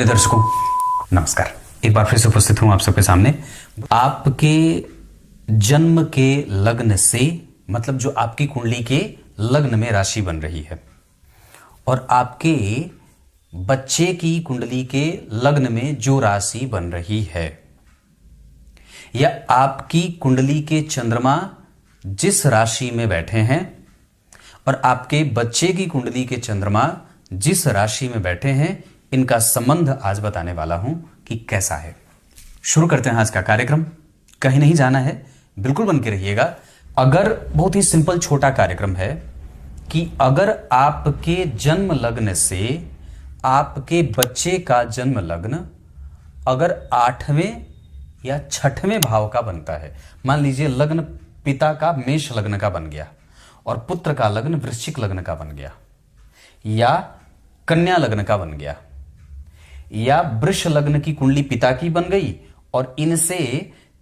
प्रिय दर्शकों नमस्कार। एक बार फिर से उपस्थित हूं आप सबके सामने। आपके जन्म के लग्न से मतलब जो आपकी कुंडली के लग्न में राशि बन रही है और आपके बच्चे की कुंडली के लग्न में जो राशि बन रही है या आपकी कुंडली के चंद्रमा जिस राशि में बैठे हैं और आपके बच्चे की कुंडली के चंद्रमा जिस राशि में बैठे हैं, इनका संबंध आज बताने वाला हूं कि कैसा है। शुरू करते हैं आज का कार्यक्रम। कहीं नहीं जाना है, बिल्कुल बन के रहिएगा। अगर बहुत ही सिंपल छोटा कार्यक्रम है कि अगर आपके जन्म लग्न से आपके बच्चे का जन्म लग्न अगर 8वें या 6वें भाव का बनता है, मान लीजिए लग्न पिता का मेष लग्न का बन गया और पुत्र का लग्न वृश्चिक लग्न का बन गया या कन्या लग्न का बन गया या वृष लग्न की कुंडली पिता की बन गई और इनसे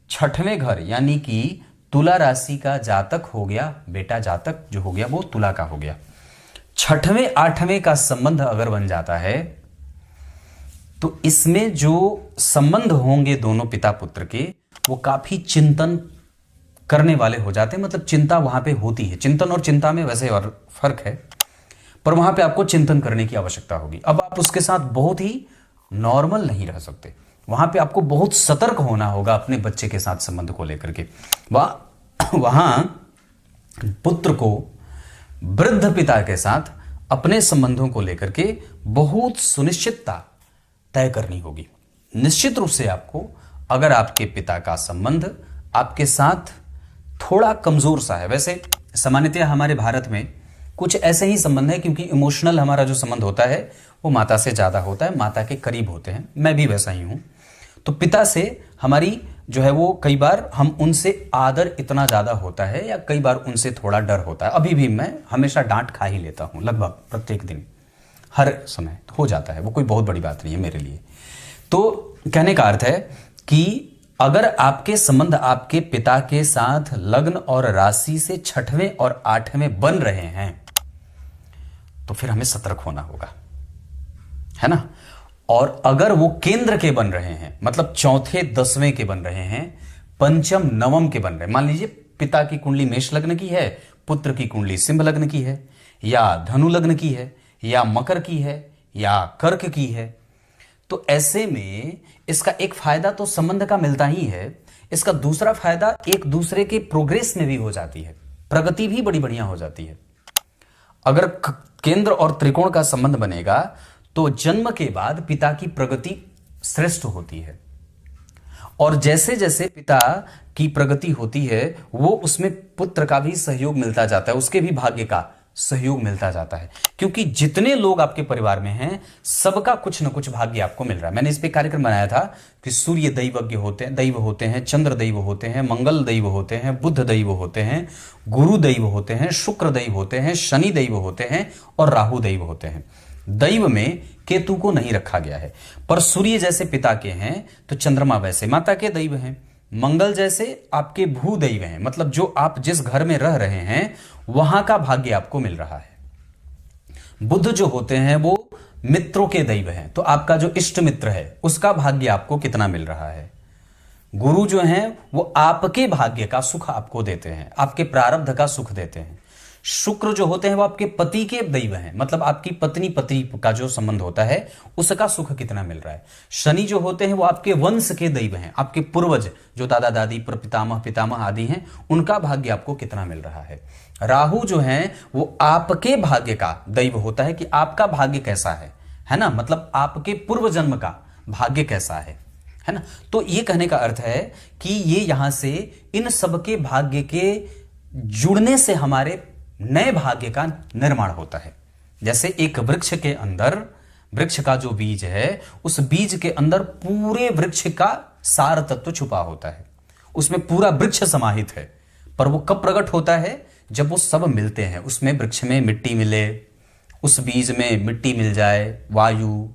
6वें घर यानी कि तुला राशि का जातक हो गया, बेटा जातक जो हो गया वो तुला का हो गया। 6वें 8वें का संबंध अगर बन जाता है तो इसमें जो संबंध होंगे दोनों पिता पुत्र के वो काफी चिंतन करने वाले हो जाते हैं। मतलब चिंता वहां पे होती है। चिंतन और चिंता में वैसे और फर्क है, पर वहां पे आपको चिंतन करने की आवश्यकता होगी। अब आप उसके साथ बहुत ही नॉर्मल नहीं रह सकते, वहां पे आपको बहुत सतर्क होना होगा अपने बच्चे के साथ संबंध को लेकर के। वहां पुत्र को वृद्ध पिता के साथ अपने संबंधों को लेकर के बहुत सुनिश्चितता तय करनी होगी। निश्चित रूप से आपको अगर आपके पिता का संबंध आपके साथ थोड़ा कमजोर सा है, वैसे सामान्यतया हमारे भारत में कुछ ऐसे ही संबंध है क्योंकि इमोशनल हमारा जो संबंध होता है वो माता से ज्यादा होता है, माता के करीब होते हैं। मैं भी वैसा ही हूं। तो पिता से हमारी जो है वो कई बार हम उनसे आदर इतना ज्यादा होता है या कई बार उनसे थोड़ा डर होता है। अभी भी मैं हमेशा डांट खा ही लेता हूं, लगभग प्रत्येक दिन, हर समय हो जाता है, वो कोई बहुत बड़ी बात नहीं है मेरे लिए। तो कहने का अर्थ है कि अगर आपके संबंध आपके पिता के साथ लग्न और राशि से 6वें और 8वें बन रहे हैं तो फिर हमें सतर्क होना होगा, है ना। और अगर वो केंद्र के बन रहे हैं मतलब चौथे 10वें के बन रहे हैं, पंचम नवम के बन रहे हैं, मान लीजिए पिता की कुंडली मेष लग्न की है, पुत्र की कुंडली सिंह लग्न की है या धनु लग्न की है या मकर की है या कर्क की है, तो ऐसे में इसका एक फायदा तो संबंध का मिलता ही है, इसका दूसरा फायदा एक दूसरे के प्रोग्रेस में भी हो जाती है, प्रगति भी बड़ी बढ़िया हो जाती है। अगर केंद्र और त्रिकोण का संबंध बनेगा तो जन्म के बाद पिता की प्रगति श्रेष्ठ होती है और जैसे जैसे पिता की प्रगति होती है वो उसमें पुत्र का भी सहयोग मिलता जाता है, उसके भी भाग्य का सहयोग मिलता जाता है। क्योंकि जितने लोग आपके परिवार में हैं सबका कुछ न कुछ भाग्य आपको मिल रहा है। मैंने इस पे कार्यक्रम बनाया था कि सूर्य दैवज्ञ होते हैं, दैव होते हैं, चंद्र दैव होते हैं, मंगल दैव होते हैं, बुध दैव होते हैं, गुरु दैव होते हैं, शुक्र दैव होते हैं, शनि दैव होते हैं और राहु दैव होते हैं। दैव में केतु को नहीं रखा गया है, पर सूर्य जैसे पिता के हैं तो चंद्रमा वैसे माता के दैव हैं, मंगल जैसे आपके भूदैव हैं, मतलब जो आप जिस घर में रह रहे हैं वहां का भाग्य आपको मिल रहा है। बुध जो होते हैं वो मित्रों के दैव हैं, तो आपका जो इष्ट मित्र है उसका भाग्य आपको कितना मिल रहा है। गुरु जो हैं वो आपके भाग्य का सुख आपको देते हैं, आपके प्रारब्ध का सुख देते हैं। शुक्र जो होते हैं वो आपके पति के दैव हैं, मतलब आपकी पत्नी पति का जो संबंध होता है उसका सुख कितना मिल रहा है। शनि जो होते हैं वो आपके वंश के दैव हैं, आपके पूर्वज जो दादा दादी पितामह पितामह आदि हैं उनका भाग्य आपको कितना मिल रहा है। राहु जो हैं वो आपके भाग्य का दैव होता है कि आपका भाग्य कैसा है ना, मतलब आपके पूर्व जन्म का भाग्य कैसा है ना। तो ये कहने का अर्थ है कि ये यहां से इन सबके भाग्य के जुड़ने से हमारे नए भाग्य का निर्माण होता है। जैसे एक वृक्ष के अंदर वृक्ष का जो बीज है उस बीज के अंदर पूरे वृक्ष का सार तत्व छुपा होता है, उसमें पूरा वृक्ष समाहित है, पर वो कब प्रकट होता है जब वो सब मिलते हैं। उसमें वृक्ष में मिट्टी मिले, उस बीज में मिट्टी मिल जाए, वायु,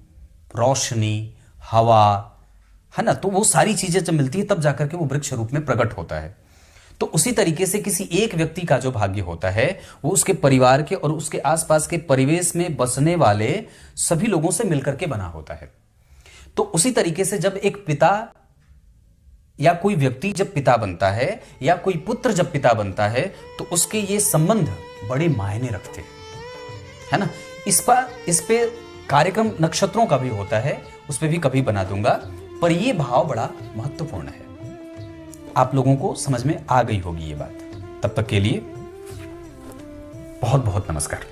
रोशनी, हवा, है ना, तो वो सारी चीजें जब मिलती है तब जाकर के वो वृक्ष रूप में प्रकट होता है। तो उसी तरीके से किसी एक व्यक्ति का जो भाग्य होता है वो उसके परिवार के और उसके आसपास के परिवेश में बसने वाले सभी लोगों से मिलकर के बना होता है। तो उसी तरीके से जब एक पिता या कोई व्यक्ति जब पिता बनता है या कोई पुत्र जब पिता बनता है तो उसके ये संबंध बड़े मायने रखते हैं, है ना। इस पे कार्यक्रम नक्षत्रों का भी होता है, उस पे भी कभी बना दूंगा, पर ये भाव बड़ा महत्वपूर्ण है। आप लोगों को समझ में आ गई होगी ये बात। तब तक के लिए बहुत बहुत नमस्कार।